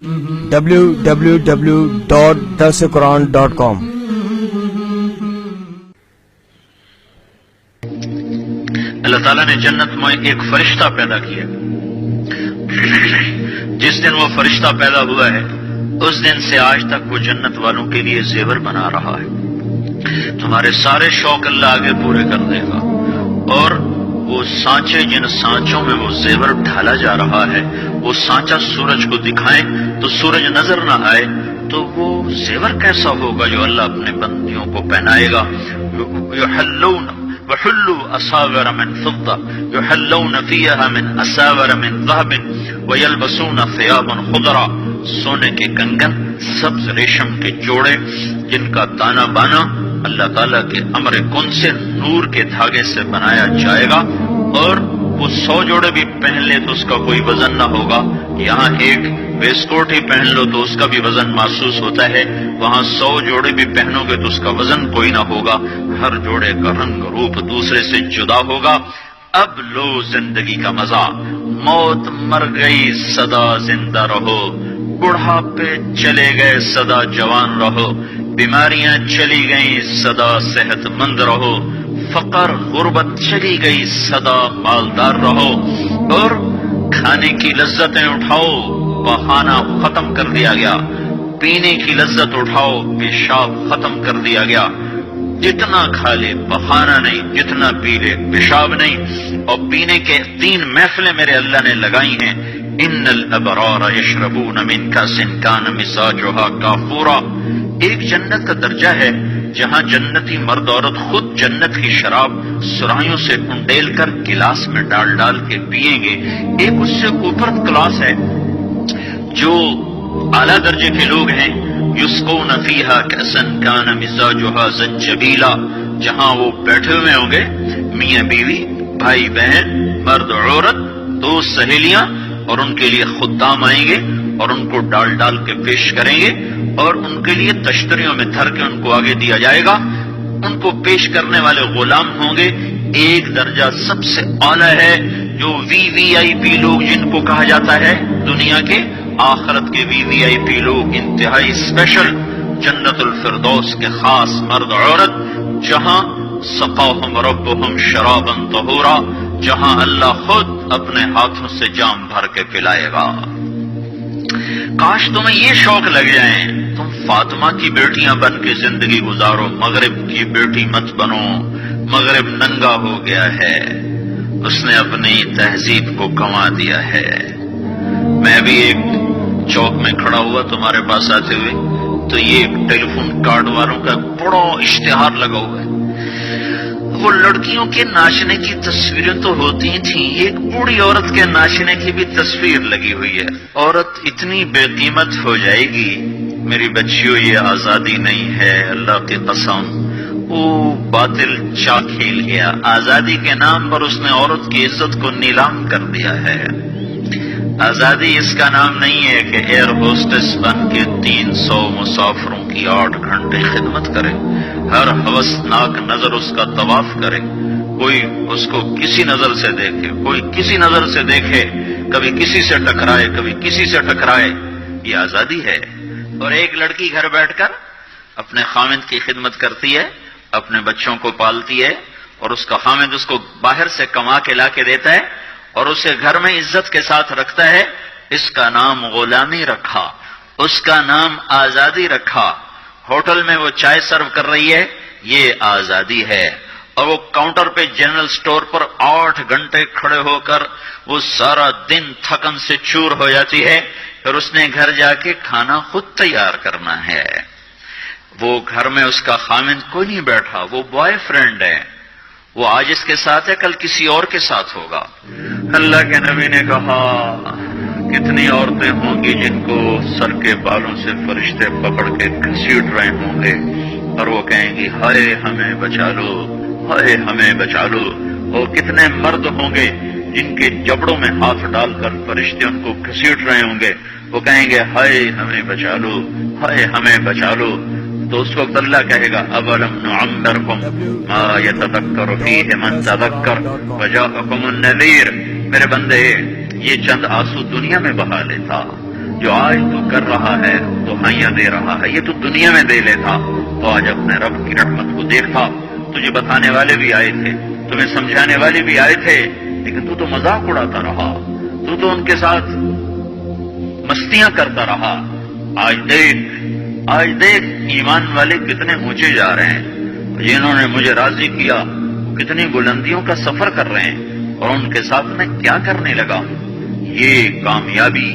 www.darsequran.com اللہ تعالیٰ نے جنت میں ایک فرشتہ پیدا کیا. جس دن وہ فرشتہ پیدا ہوا ہے اس دن سے آج تک وہ جنت والوں کے لیے زیور بنا رہا ہے. تمہارے سارے شوق اللہ آگے پورے کر دے گا. اور وہ سانچے جن سانچوں میں وہ زیور ڈھالا جا رہا ہے، وہ سانچا سورج کو دکھائیں تو سورج نظر نہ آئے تو وہ زیور کیسا ہوگا جو اللہ اپنے بندیوں کو پہنائے گا. یحلون وحلوا اساور من فضة يحلون فيها من اساور من ذهب ويلبسون ثيابا خضرا. سونے کے کنگن، سبز ریشم کے جوڑے جن کا تانا بانا اللہ تعالیٰ کے امر کن سے نور کے دھاگے سے بنایا جائے گا. اور وہ 100 جوڑے بھی پہن لے تو اس کا کوئی وزن نہ ہوگا. یہاں ایک ویسکوٹ ہی پہن لو تو اس کا بھی وزن محسوس ہوتا ہے، وہاں 100 جوڑے بھی پہنو گے تو اس کا وزن کوئی نہ ہوگا. ہر جوڑے کا رنگ روپ دوسرے سے جدا ہوگا. اب لو زندگی کا مزہ. موت مر گئی سدا زندہ رہو، بڑھاپے چلے گئے سدا جوان رہو، بیماریاں چلی گئیں سدا صحت مند رہو، فقر غربت چلی گئی سدا مالدار رہو. اور کھانے کی لذتیں اٹھاؤ، بہانہ ختم کر دیا گیا. پینے کی لذت اٹھاؤ، پیشاب ختم کر دیا گیا. جتنا کھا لے بہانہ نہیں، جتنا پی لے پیشاب نہیں. اور پینے کے 3 محفلیں میرے اللہ نے لگائی ہیں. ان الابرار یشربون من کاس کان مزاجها کافورا. ایک جنت کا درجہ ہے جہاں جنتی مرد عورت خود جنت کی شراب سرائیوں سے انڈیل کر گلاس میں ڈال ڈال کے پیئیں گے. ایک اس سے اوپر کلاس ہے جو اعلیٰ درجے کے لوگ ہیں. یسقون فیہا کأسا کان مزاجها زنجبیلا. جہاں وہ بیٹھے ہوئے ہوں گے میاں بیوی، بھائی بہن، مرد عورت، دوست سہیلیاں، اور ان کے لیے خدام آئیں گے اور ان کو ڈال ڈال کے پیش کریں گے اور ان کے لیے تشتریوں میں دھر کے ان کو آگے دیا جائے گا. ان کو پیش کرنے والے غلام ہوں گے. ایک درجہ سب سے اعلیٰ ہے جو وی آئی پی لوگ جن کو کہا جاتا ہے دنیا کے، آخرت کے وی آئی پی لوگ انتہائی اسپیشل. جنت الفردوس کے خاص مرد عورت جہاں سقاہم ربہم شرابا طہورا، جہاں اللہ خود اپنے ہاتھوں سے جام بھر کے پلائے گا. کاش تمہیں یہ شوق لگ جائیں تم فاطمہ کی بیٹیاں بن کے زندگی گزارو. مغرب کی بیٹی مت بنو. مغرب ننگا ہو گیا ہے، اس نے اپنی تہذیب کو گنوا دیا ہے. میں بھی ایک چوک میں کھڑا ہوا تمہارے پاس آتے ہوئے تو یہ ٹیلی فون کارڈ والوں کا بڑا اشتہار لگا ہوا ہے. وہ لڑکیوں کے ناچنے کی تصویریں تو ہوتی تھیں، ایک بوڑھی عورت کے ناچنے کی بھی تصویر لگی ہوئی ہے. عورت اتنی بے قیمت ہو جائے گی. میری بچیوں یہ آزادی نہیں ہے، اللہ کی قسم. وہ باطل چا کھیل گیا. آزادی کے نام پر اس نے عورت کی عزت کو نیلام کر دیا ہے. آزادی اس کا نام نہیں ہے کہ ایئر ہوسٹس بن کے 300 مسافروں کی 8 گھنٹے خدمت کرے، ہر ہوسناک نظر اس کا طواف کرے، کوئی اس کو کسی نظر سے دیکھے، کوئی کسی نظر سے دیکھے، کبھی کسی سے ٹکرائے، کبھی کسی سے ٹکرائے. یہ آزادی ہے. اور ایک لڑکی گھر بیٹھ کر اپنے خامند کی خدمت کرتی ہے، اپنے بچوں کو پالتی ہے، اور اس کا خامند اس کو باہر سے کما کے لا کے دیتا ہے اور اسے گھر میں عزت کے ساتھ رکھتا ہے. اس کا نام غلامی رکھا، اس کا نام آزادی رکھا. ہوٹل میں وہ چائے سرو کر رہی ہے، یہ آزادی ہے. اور وہ کاؤنٹر پہ جنرل سٹور پر 8 گھنٹے کھڑے ہو کر وہ سارا دن تھکن سے چور ہو جاتی ہے. پھر اس نے گھر جا کے کھانا خود تیار کرنا ہے. وہ گھر میں اس کا خامند کوئی نہیں بیٹھا، وہ بوائے فرینڈ ہے. وہ آج اس کے ساتھ ہے، کل کسی اور کے ساتھ ہوگا. اللہ کے نبی نے کہا کتنی عورتیں ہوں گی جن کو سر کے بالوں سے فرشتے پکڑ کے گھسیٹ رہے ہوں گے اور وہ کہیں گی ہائے ہمیں بچا لو، ہائے ہمیں بچا لو. اور کتنے مرد ہوں گے جن کے جبڑوں میں ہاتھ ڈال کر فرشتے ان کو گھسیٹ رہے ہوں گے، وہ کہیں گے ہائے ہمیں بچا لو، ہائے ہمیں بچا لو. تو اس وقت اللہ کہے گا اولم نعمرکم ما یتذکر فیہ من تذکر وجاءکم النذیر. میرے بندے یہ چند آنسو دنیا میں بہا لیتا، جو آج تو کر رہا ہے دہائیاں دے رہا ہے یہ تو دنیا میں دے لیتا، تو آج اپنے رب کی رحمت کو دیکھتا۔ تجھے بتانے والے بھی آئے تھے، تمہیں سمجھانے والے بھی آئے تھے، لیکن تو مذاق اڑاتا رہا، تو ان کے ساتھ مستیاں کرتا رہا۔ آج دیکھ ایمان والے کتنے اونچے جا رہے ہیں، جنہوں نے مجھے راضی کیا کتنی بلندیوں کا سفر کر رہے ہیں، اور ان کے ساتھ میں کیا کرنے لگا۔ یہ کامیابی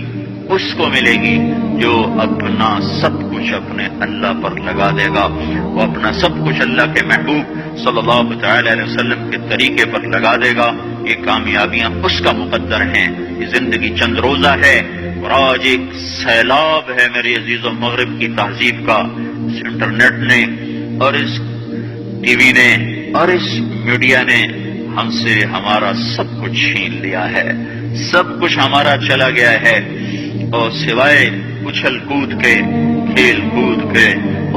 اس کو ملے گی جو اپنا سب کچھ اپنے اللہ پر لگا دے گا، وہ اپنا سب کچھ اللہ کے محبوب صلی اللہ تعالی علیہ وسلم کے طریقے پر لگا دے گا۔ یہ کامیابیاں اس کا مقدر ہیں۔ یہ زندگی چند روزہ ہے، اور آج ایک سیلاب ہے میرے عزیز و مغرب کی تہذیب کا۔ اس انٹرنیٹ نے اور اس ٹی وی نے اور اس میڈیا نے ہم سے ہمارا سب کچھ چھین لیا ہے، سب کچھ ہمارا چلا گیا ہے، اور سوائے اچھل کود کے، کھیل کود کے،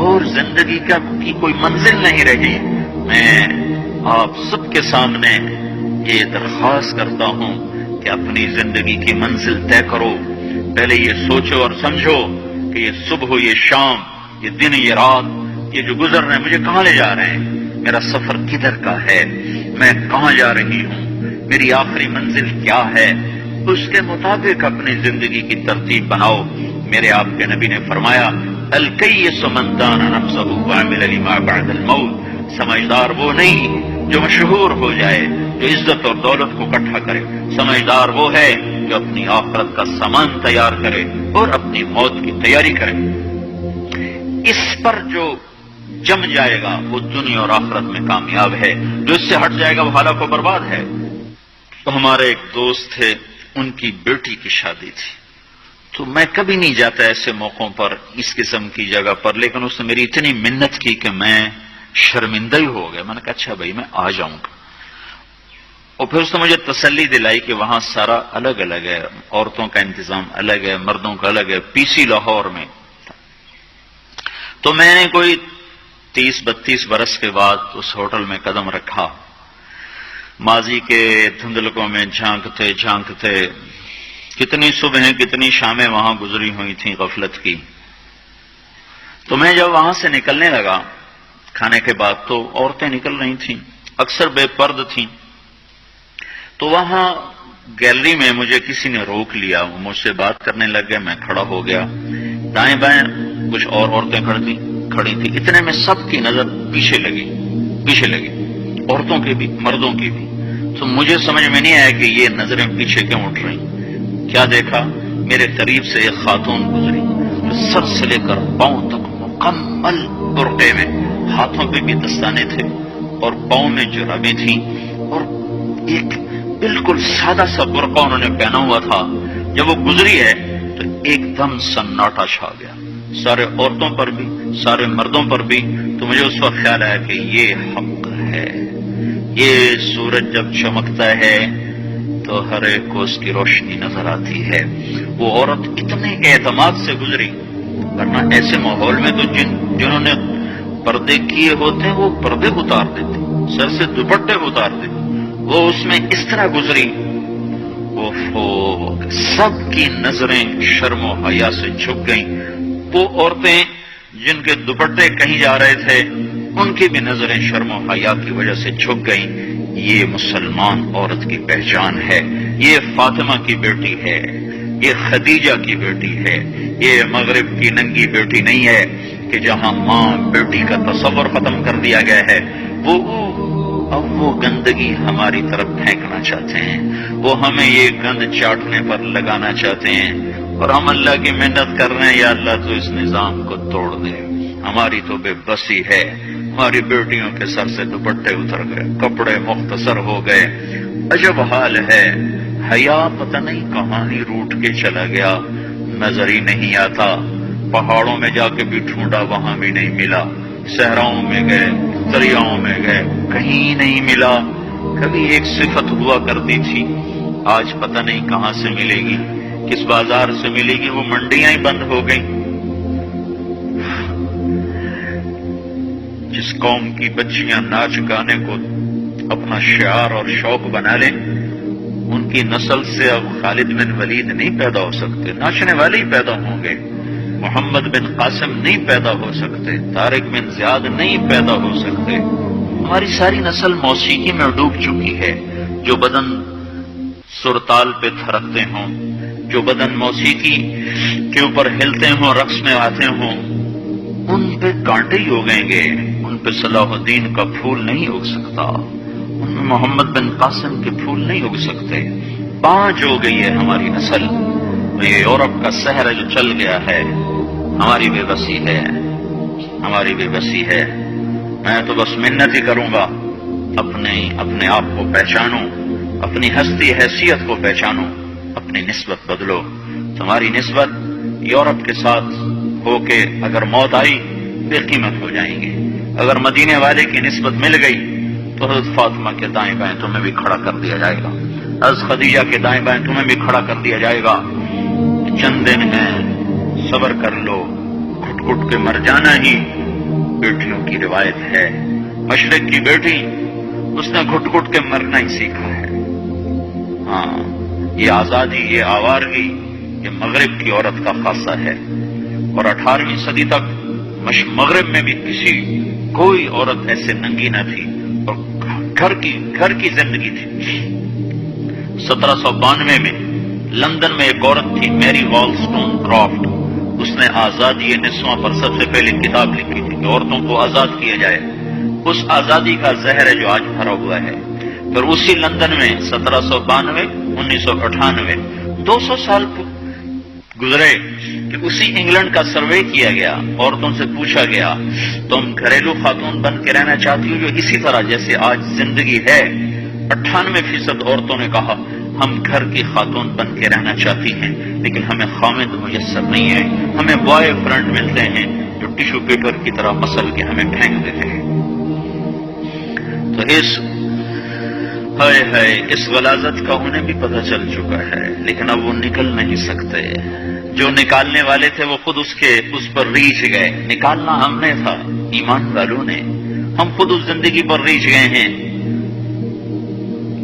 اور زندگی کی کوئی منزل نہیں رہی۔ میں آپ سب کے سامنے یہ درخواست کرتا ہوں کہ اپنی زندگی کی منزل طے کرو۔ پہلے یہ سوچو اور سمجھو کہ یہ صبح، یہ شام، یہ دن، یہ رات، یہ جو گزر رہے ہیں مجھے کہاں لے جا رہے ہیں، میرا سفر کدھر کا ہے، میں کہاں جا رہی ہوں، میری آخری منزل کیا ہے۔ اس کے مطابق اپنی زندگی کی ترتیب بناؤ۔ میرے آپ کے نبی نے فرمایا، الکیس من دان نفسہ وعمل لما بعد الموت۔ سمجھدار وہ نہیں جو مشہور ہو جائے، جو عزت اور دولت کو اکٹھا کرے۔ سمجھدار وہ ہے جو اپنی آخرت کا سامان تیار کرے اور اپنی موت کی تیاری کرے۔ اس پر جو جم جائے گا وہ دنیا اور آخرت میں کامیاب ہے، جو اس سے ہٹ جائے گا وہ ہلاک و برباد ہے۔ تو ہمارے ایک دوست تھے، ان کی بیٹی کی شادی تھی، تو میں کبھی نہیں جاتا ایسے موقعوں پر اس قسم کی جگہ پر، لیکن اس نے میری اتنی منت کی کہ میں شرمندہ ہی ہو گیا۔ میں نے کہا اچھا بھائی میں آ جاؤں گا، اور پھر اس نے مجھے تسلی دلائی کہ وہاں سارا الگ الگ ہے، عورتوں کا انتظام الگ ہے، مردوں کا الگ ہے، پی سی لاہور میں۔ تو میں نے کوئی 30-32 برس کے بعد اس ہوٹل میں قدم رکھا، ماضی کے دھندلکوں میں جھانکتے کتنی صبحیں کتنی شامیں وہاں گزری ہوئی تھیں غفلت کی۔ تو میں جب وہاں سے نکلنے لگا کھانے کے بعد، تو عورتیں نکل رہی تھیں، اکثر بے پرد تھیں، تو وہاں گیلری میں مجھے کسی نے روک لیا، وہ مجھ سے بات کرنے لگ گئے، میں کھڑا ہو گیا، دائیں بائیں کچھ اور عورتیں کھڑی تھیں، اتنے میں سب کی نظر پیچھے لگی، عورتوں کی بھی مردوں کی بھی۔ تو مجھے سمجھ میں نہیں آیا کہ یہ نظریں پیچھے کیوں اٹھ رہی۔ کیا دیکھا، میرے قریب سے ایک خاتون گزری جو سر سے لے کر پاؤں تک مکمل برقعے میں، ہاتھوں پہ بھی دستانے تھے اور پاؤں میں جرابیں تھیں، اور ایک بالکل سادہ سا برقع انہوں نے پہنا ہوا تھا۔ جب وہ گزری ہے تو ایک دم سناٹا چھا گیا، سارے عورتوں پر بھی سارے مردوں پر بھی۔ تو مجھے اس وقت خیال آیا کہ یہ حق ہے، یہ سورج جب چمکتا ہے تو ہر ایک کو اس کی روشنی نظر آتی ہے۔ وہ عورت اتنے اعتماد سے گزری، ورنہ ایسے ماحول میں تو جنہوں نے پردے کیے ہوتے ہیں وہ پردے اتار دیتے، سر سے دوپٹے اتار دیتے، وہ اس میں اس طرح گزری۔ سب کی نظریں شرم و حیا سے جھک گئیں۔ وہ عورتیں جن کے دوپٹے کہیں جا رہے تھے ان کی بھی نظریں شرم و حیا کی وجہ سے جھک گئیں۔ یہ مسلمان عورت کی پہچان ہے، یہ فاطمہ کی بیٹی ہے، یہ خدیجہ کی بیٹی ہے، یہ مغرب کی ننگی بیٹی نہیں ہے کہ جہاں ماں بیٹی کا تصور ختم کر دیا گیا ہے۔ اب وہ گندگی ہماری طرف پھینکنا چاہتے ہیں، وہ ہمیں یہ گند چاٹنے پر لگانا چاہتے ہیں، اور ہم اللہ کی محنت کر رہے ہیں، یا اللہ تو اس نظام کو توڑ دے۔ ہماری تو بے بسی ہے، ہماری بیٹیوں کے سر سے دوپٹے اتر گئے، کپڑے مختصر ہو گئے، عجب حال ہے۔ حیا پتہ نہیں کہاں ہی روٹ کے چلا گیا، نظر ہی نہیں آتا۔ پہاڑوں میں جا کے بھی ڈھونڈا، وہاں بھی نہیں ملا، صحراؤں میں گئے، دریاؤں میں گئے، کہیں نہیں ملا۔ کبھی ایک صفت ہوا کرتی تھی، آج پتہ نہیں کہاں سے ملے گی، کس بازار سے ملے گی، وہ منڈیاں ہی بند ہو گئیں۔ جس قوم کی بچیاں ناچ گانے کو اپنا شعار اور شوق بنا لیں، ان کی نسل سے اب خالد بن ولید نہیں پیدا ہو سکتے، ناچنے والے ہی پیدا ہوں گے، محمد بن قاسم نہیں پیدا ہو سکتے، طارق بن زیاد نہیں پیدا ہو سکتے۔ ہماری ساری نسل موسیقی میں ڈوب چکی ہے۔ جو بدن سرتال پہ تھرکتے ہوں، جو بدن موسیقی کے اوپر ہلتے ہوں، رقص میں آتے ہوں، ان پہ کانٹے ہی اگیں گے، ان پہ صلاح الدین کا پھول نہیں اگ سکتا، ان میں محمد بن قاسم کے پھول نہیں اگ سکتے۔ پانچ ہو گئی ہے ہماری نسل۔ یہ یورپ کا سحر جو چل گیا ہے، ہماری بے بسی ہے، ہماری بے بسی ہے۔ میں تو بس منت ہی کروں گا، اپنے آپ کو پہچانوں، اپنی ہستی حیثیت کو پہچانوں، اپنی نسبت بدلو۔ تمہاری نسبت یورپ کے ساتھ ہو کے اگر موت آئی بے قیمت ہو جائیں گے۔ اگر مدینے والے کی نسبت مل گئی تو حضرت فاطمہ کے دائیں بائیں تمہیں بھی کھڑا کر دیا جائے گا، حضرت خدیجہ کے دائیں بائیں تمہیں بھی کھڑا کر دیا جائے گا۔ چند دن ہیں، صبر کر لو، گھٹ گھٹ کے مر جانا ہی بیٹیوں کی روایت ہے۔ مشرق کی بیٹی، اس نے گھٹ گھٹ کے مرنا ہی سیکھا ہے۔ ہاں، یہ آزادی، یہ آوارگی، یہ مغرب کی عورت کا خاصہ ہے۔ اور 18ویں صدی تک مغرب میں بھی کوئی عورت ایسے ننگی نہ تھی، اور گھر کی زندگی تھی۔ 1792 میں لندن میں ایک عورت تھی، میری والسٹون کرافٹ۔ اس نے آزادی نسواں پر سب سے پہلے کتاب لکھی تھی کہ عورتوں کو آزاد کیا جائے۔ اس آزادی کا زہر ہے جو آج بھرا ہوا ہے۔ پھر اسی لندن میں 1792 1998 200 سال گزرے کہ اسی انگلینڈ کا سروے کیا گیا، عورتوں سے پوچھا گیا تم گھریلو خاتون بن کے رہنا چاہتی ہو جو اسی طرح جیسے آج زندگی ہے؟ 98% عورتوں نے کہا ہم گھر کی خاتون بن کے رہنا چاہتی ہیں، لیکن ہمیں خامد میسر نہیں ہے، ہمیں بوائے فرینڈ ملتے ہیں جو ٹیشو پیپر کی طرح مسل کے ہمیں پھینک دیتے ہیں۔ تو اس غلاظت کا انہیں بھی پتہ چل چکا ہے، لیکن اب وہ نکل نہیں سکتے۔ جو نکالنے والے تھے وہ خود اس پر ریچھ گئے۔ نکالنا ہم نے تھا، ایمان والوں نے، ہم خود اس زندگی پر ریچھ گئے ہیں۔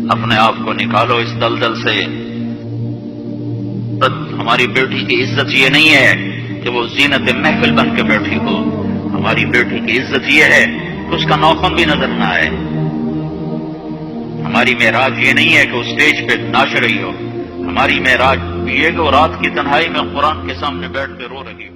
اپنے آپ کو نکالو اس دلدل سے۔ ہماری بیٹی کی عزت یہ نہیں ہے کہ وہ زینت محفل بن کے بیٹھی ہو، ہماری بیٹی کی عزت یہ ہے کہ اس کا ناخن بھی نظر نہ آئے۔ ہماری معراج یہ نہیں ہے کہ وہ اسٹیج پہ ناچ رہی ہو، ہماری معراج یہ کہ وہ رات کی تنہائی میں قرآن کے سامنے بیٹھ کے رو رہی ہو۔